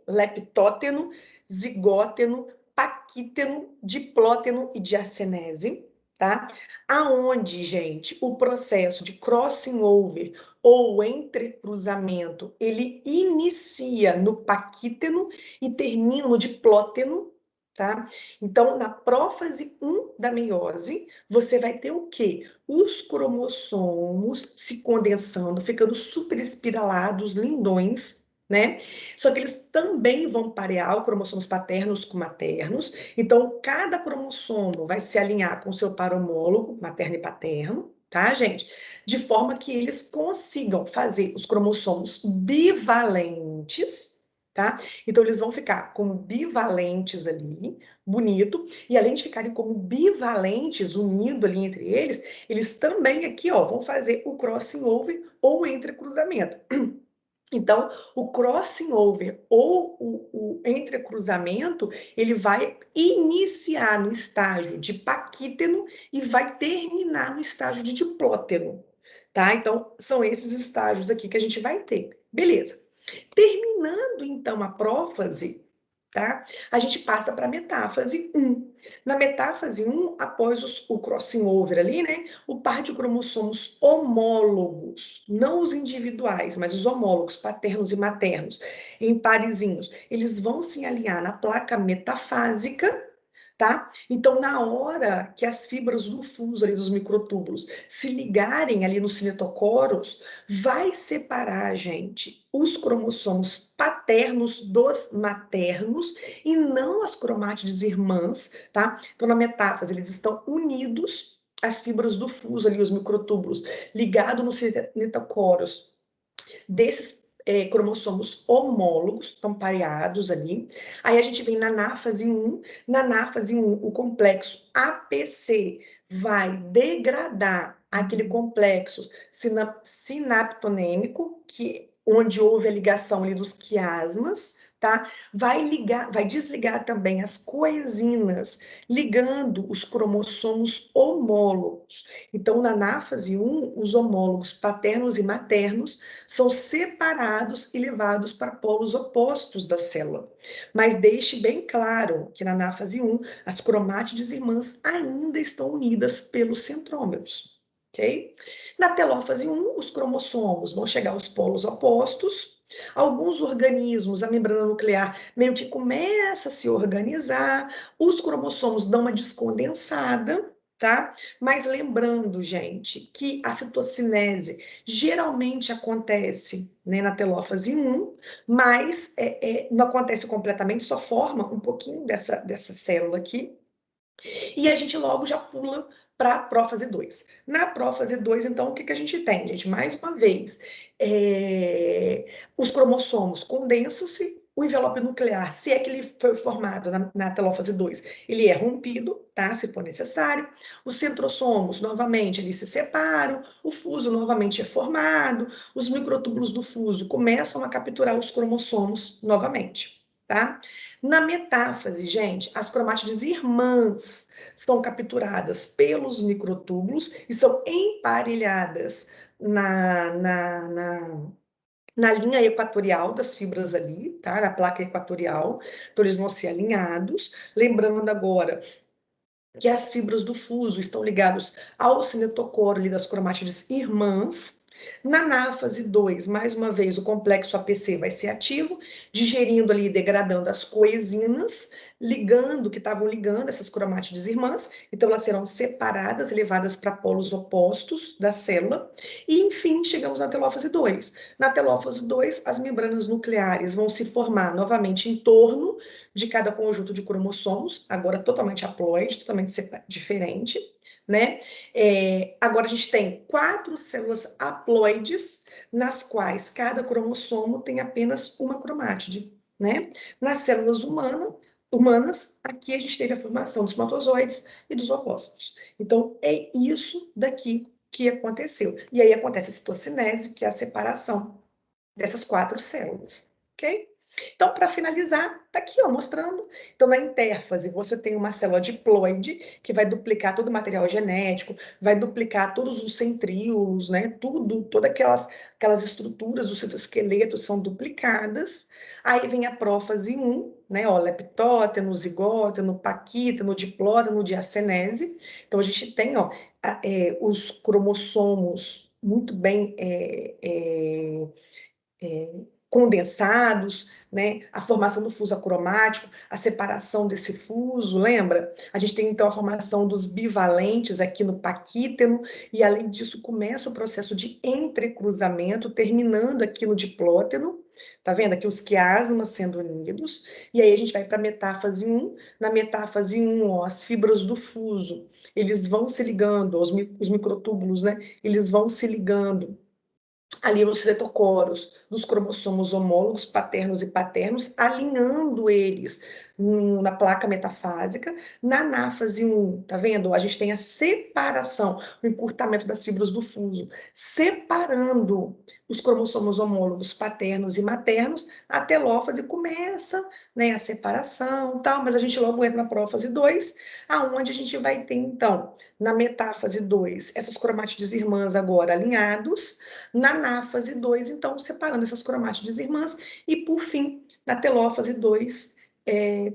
leptóteno, zigóteno, paquíteno, diplóteno e diacenese, tá? Aonde, gente, o processo de crossing over ou entrecruzamento, ele inicia no paquíteno e termina no diplóteno, tá? Então, na prófase 1 da meiose, você vai ter o quê? Os cromossomos se condensando, ficando super espiralados, lindões, né? Só que eles também vão parear os cromossomos paternos com maternos. Então, cada cromossomo vai se alinhar com o seu par homólogo, materno e paterno, tá, gente? De forma que eles consigam fazer os cromossomos bivalentes, tá? Então, eles vão ficar como bivalentes ali, bonito, e além de ficarem como bivalentes, unindo ali entre eles, eles também aqui, ó, vão fazer o crossing over ou entrecruzamento. Então, o crossing over ou o entrecruzamento, ele vai iniciar no estágio de paquíteno e vai terminar no estágio de diplóteno, tá? Então, são esses estágios aqui que a gente vai ter. Beleza. Terminando, então, a prófase, tá? A gente passa para a metáfase 1. Na metáfase 1, após o crossing over ali, né? O par de cromossomos homólogos, não os individuais, mas os homólogos, paternos e maternos, em parezinhos, eles vão se alinhar na placa metafásica, tá? Então, na hora que as fibras do fuso ali dos microtúbulos se ligarem ali nos cinetocoros, vai separar, gente, os cromossomos paternos dos maternos e não as cromátides irmãs, tá? Então, na metáfase, eles estão unidos, as fibras do fuso ali, os microtúbulos, ligados nos cinetocoros desses cromossomos homólogos, estão pareados ali. Aí a gente vem na anáfase 1. Na anáfase 1, o complexo APC vai degradar aquele complexo sinaptonêmico, onde houve a ligação ali dos quiasmas, tá? Vai desligar também as coenzinas, ligando os cromossomos homólogos. Então, na anáfase 1, os homólogos paternos e maternos são separados e levados para polos opostos da célula. Mas deixe bem claro que na anáfase 1, as cromátides irmãs ainda estão unidas pelos centrômeros. Ok? Na telófase 1, os cromossomos vão chegar aos polos opostos. Alguns organismos, a membrana nuclear meio que começa a se organizar, os cromossomos dão uma descondensada, tá? Mas lembrando, gente, que a citocinese geralmente acontece, né, na telófase 1, mas não acontece completamente, só forma um pouquinho dessa célula aqui, e a gente logo já pula para a prófase 2. Na prófase 2, então, o que a gente tem, gente? Mais uma vez, os cromossomos condensam-se, o envelope nuclear, se é que ele foi formado na telófase 2, ele é rompido, tá? Se for necessário. Os centrossomos, novamente, eles se separam, o fuso novamente é formado, os microtúbulos do fuso começam a capturar os cromossomos novamente, tá? Na metáfase, gente, as cromátides irmãs são capturadas pelos microtúbulos e são emparelhadas na linha equatorial das fibras ali, tá? Na placa equatorial. Então, eles vão ser alinhados. Lembrando agora que as fibras do fuso estão ligadas ao cinetocoro ali das cromátides irmãs. Na anáfase 2, mais uma vez, o complexo APC vai ser ativo, digerindo ali, degradando as coenzinas, que estavam ligando essas cromátides irmãs, então elas serão separadas e levadas para polos opostos da célula, e enfim, chegamos na telófase 2. Na telófase 2, as membranas nucleares vão se formar novamente em torno de cada conjunto de cromossomos, agora totalmente haploide, totalmente diferente, né? Agora a gente tem 4 células haploides, nas quais cada cromossomo tem apenas uma cromátide, né? Nas células humanas, aqui a gente teve a formação dos espermatozoides e dos ovócitos. Então, é isso daqui que aconteceu. E aí acontece a citocinese, que é a separação dessas 4 células, ok? Então, para finalizar, tá aqui, ó, mostrando. Então, na intérfase, você tem uma célula diploide que vai duplicar todo o material genético, vai duplicar todos os centríolos, né? Todas aquelas estruturas do citoesqueleto são duplicadas. Aí vem a prófase 1, né? Ó, leptóteno, zigóteno, paquíteno, diplóteno, diacenese. Então, a gente tem, ó, os cromossomos muito bem condensados, né? A formação do fuso acromático, a separação desse fuso, lembra? A gente tem então a formação dos bivalentes aqui no paquíteno, e além disso começa o processo de entrecruzamento, terminando aqui no diplóteno, tá vendo? Aqui os quiasmas sendo unidos, e aí a gente vai para a metáfase 1. Na metáfase 1, ó, as fibras do fuso, eles vão se ligando, os microtúbulos, né? Eles vão se ligando ali nos cetocoros dos cromossomos homólogos paternos e paternos, alinhando eles na placa metafásica. Na anáfase 1, tá vendo? A gente tem a separação, o encurtamento das fibras do fuso, separando os cromossomos homólogos paternos e maternos. A telófase começa, né, a separação, tal, mas a gente logo entra na prófase 2, aonde a gente vai ter, então, na metáfase 2, essas cromátides irmãs agora alinhados, na anáfase 2, então, separando essas cromátides irmãs, e, por fim, na telófase 2,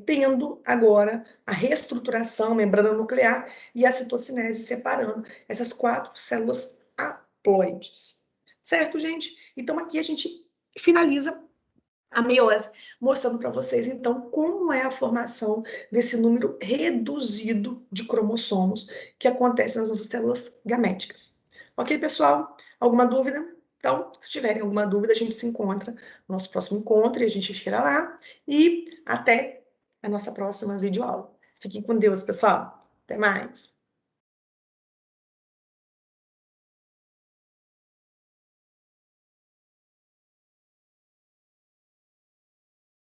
tendo agora a reestruturação, membrana nuclear e a citocinese separando essas 4 células haploides. Certo, gente? Então, aqui a gente finaliza a meiose, mostrando para vocês, então, como é a formação desse número reduzido de cromossomos que acontece nas nossas células gaméticas. Ok, pessoal? Alguma dúvida? Então, se tiverem alguma dúvida, a gente se encontra no nosso próximo encontro e a gente chega lá. E até a nossa próxima videoaula. Fiquem com Deus, pessoal. Até mais!